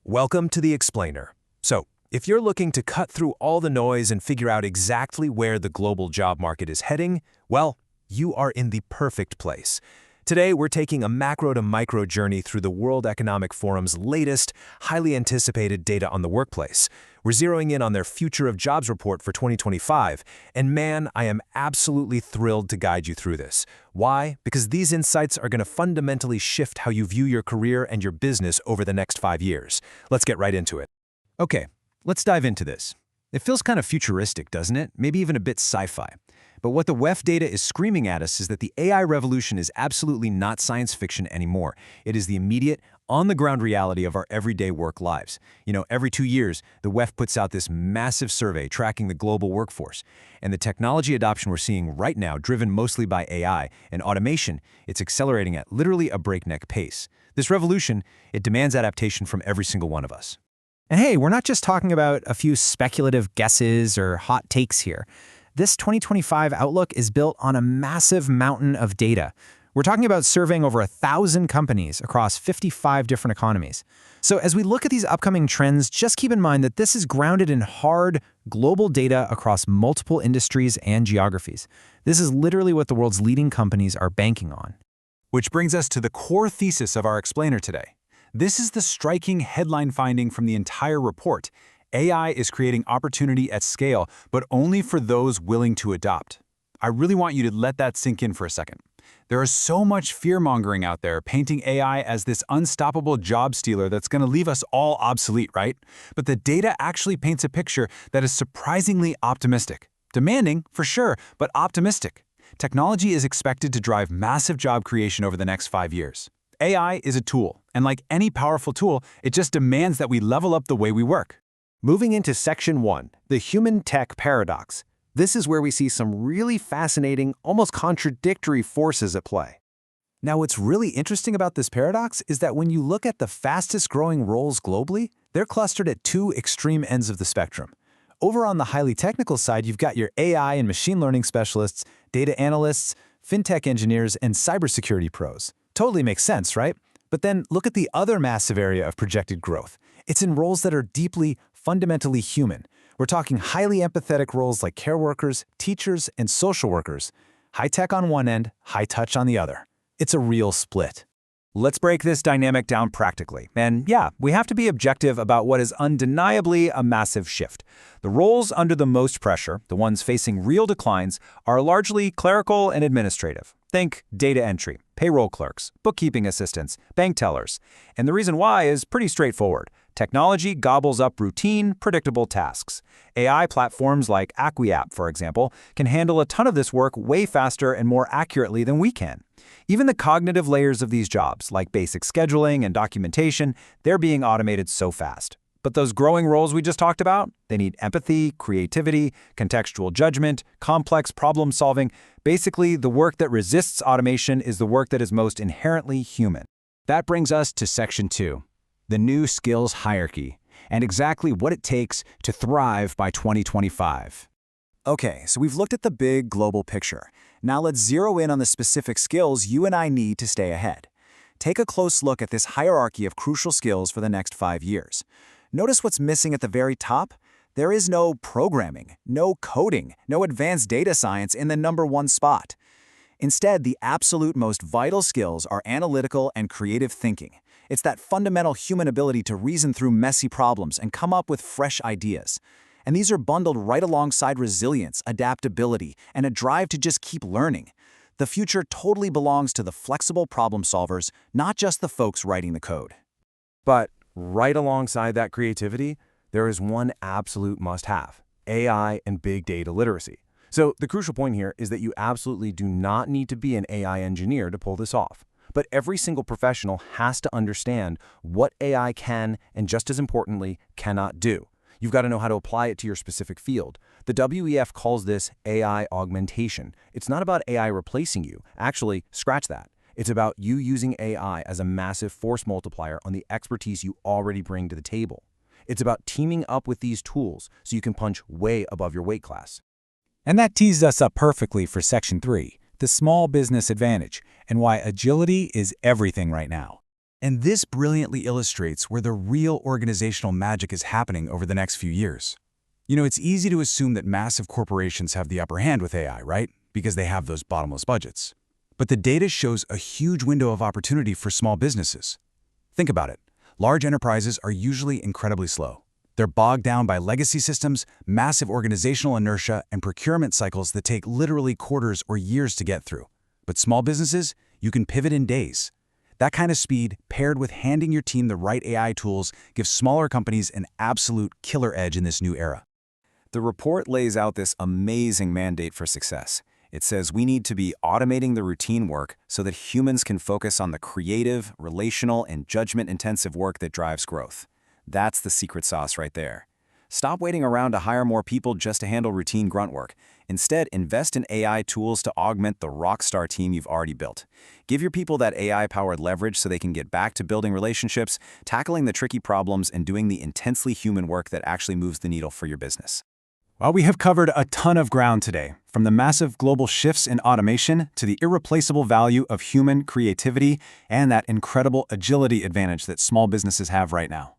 Welcome to The Explainer. So, if you're looking to cut through all the noise and figure out exactly where the global job market is heading, well, you are in the perfect place. Today, we're taking a macro to micro journey through the World Economic Forum's latest, highly anticipated data on the workplace. We're zeroing in on their Future of Jobs report for 2025, and man, I am absolutely thrilled to guide you through this. Why? Because these insights are going to fundamentally shift how you view your career and your business over the next 5 years. Let's get right into it. Okay, let's dive into this. It feels kind of futuristic, doesn't it? Maybe even a bit sci-fi. But what the WEF data is screaming at us is that the AI revolution is absolutely not science fiction anymore. It is the immediate, on-the-ground reality of our everyday work lives. Every 2 years, the WEF puts out this massive survey tracking the global workforce. And the technology adoption we're seeing right now, driven mostly by AI and automation, it's accelerating at literally a breakneck pace. This revolution, it demands adaptation from every single one of us. And hey, we're not just talking about a few speculative guesses or hot takes here. This 2025 outlook is built on a massive mountain of data. We're talking about surveying over 1,000 companies across 55 different economies. So as we look at these upcoming trends, just keep in mind that this is grounded in hard, global data across multiple industries and geographies. This is literally what the world's leading companies are banking on. Which brings us to the core thesis of our explainer today. This is the striking headline finding from the entire report. AI is creating opportunity at scale, but only for those willing to adopt. I really want you to let that sink in for a second. There is so much fear-mongering out there painting AI as this unstoppable job stealer that's going to leave us all obsolete, right? But the data actually paints a picture that is surprisingly optimistic. Demanding, for sure, but optimistic. Technology is expected to drive massive job creation over the next 5 years. AI is a tool, and like any powerful tool, it just demands that we level up the way we work. Moving into Section 1, the human-tech paradox. This is where we see some really fascinating, almost contradictory forces at play. Now, what's really interesting about this paradox is that when you look at the fastest-growing roles globally, they're clustered at two extreme ends of the spectrum. Over on the highly technical side, you've got your AI and machine learning specialists, data analysts, fintech engineers, and cybersecurity pros. Totally makes sense, right? But then look at the other massive area of projected growth. It's in roles that are deeply, fundamentally human. We're talking highly empathetic roles like care workers, teachers, and social workers. High tech on one end, high touch on the other. It's a real split. Let's break this dynamic down practically. And yeah, we have to be objective about what is undeniably a massive shift. The roles under the most pressure, the ones facing real declines, are largely clerical and administrative. Think data entry, payroll clerks, bookkeeping assistants, bank tellers. And the reason why is pretty straightforward. Technology gobbles up routine, predictable tasks. AI platforms like AcquiApp, for example, can handle a ton of this work way faster and more accurately than we can. Even the cognitive layers of these jobs, like basic scheduling and documentation, they're being automated so fast. But those growing roles we just talked about, they need empathy, creativity, contextual judgment, complex problem solving. Basically, the work that resists automation is the work that is most inherently human. That brings us to Section 2, the new skills hierarchy, and exactly what it takes to thrive by 2025. Okay, so we've looked at the big global picture. Now let's zero in on the specific skills you and I need to stay ahead. Take a close look at this hierarchy of crucial skills for the next 5 years. Notice what's missing at the very top? There is no programming, no coding, no advanced data science in the number one spot. Instead, the absolute most vital skills are analytical and creative thinking. It's that fundamental human ability to reason through messy problems and come up with fresh ideas. And these are bundled right alongside resilience, adaptability, and a drive to just keep learning. The future totally belongs to the flexible problem solvers, not just the folks writing the code. But right alongside that creativity, there is one absolute must-have: AI and big data literacy. So the crucial point here is that you absolutely do not need to be an AI engineer to pull this off. But every single professional has to understand what AI can and, just as importantly, cannot do. You've got to know how to apply it to your specific field. The WEF calls this AI augmentation. It's not about AI replacing you. Actually, scratch that. It's about you using AI as a massive force multiplier on the expertise you already bring to the table. It's about teaming up with these tools so you can punch way above your weight class. And that tees us up perfectly for Section 3, the small business advantage, and why agility is everything right now. And this brilliantly illustrates where the real organizational magic is happening over the next few years. It's easy to assume that massive corporations have the upper hand with AI, right? Because they have those bottomless budgets. But the data shows a huge window of opportunity for small businesses. Think about it. Large enterprises are usually incredibly slow. They're bogged down by legacy systems, massive organizational inertia, and procurement cycles that take literally quarters or years to get through. But small businesses, you can pivot in days. That kind of speed, paired with handing your team the right AI tools, gives smaller companies an absolute killer edge in this new era. The report lays out this amazing mandate for success. It says we need to be automating the routine work so that humans can focus on the creative, relational, and judgment-intensive work that drives growth. That's the secret sauce right there. Stop waiting around to hire more people just to handle routine grunt work. Instead, invest in AI tools to augment the rockstar team you've already built. Give your people that AI-powered leverage so they can get back to building relationships, tackling the tricky problems, and doing the intensely human work that actually moves the needle for your business. Well, we have covered a ton of ground today, from the massive global shifts in automation to the irreplaceable value of human creativity and that incredible agility advantage that small businesses have right now.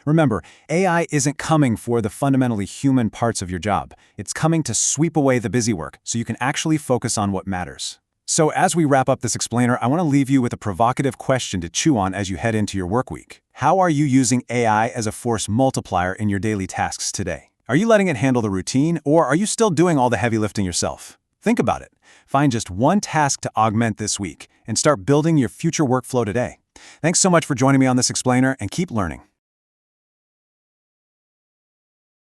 Remember, AI isn't coming for the fundamentally human parts of your job. It's coming to sweep away the busy work so you can actually focus on what matters. So as we wrap up this explainer, I want to leave you with a provocative question to chew on as you head into your work week. How are you using AI as a force multiplier in your daily tasks today? Are you letting it handle the routine, or are you still doing all the heavy lifting yourself? Think about it. Find just one task to augment this week and start building your future workflow today. Thanks so much for joining me on this explainer, and keep learning.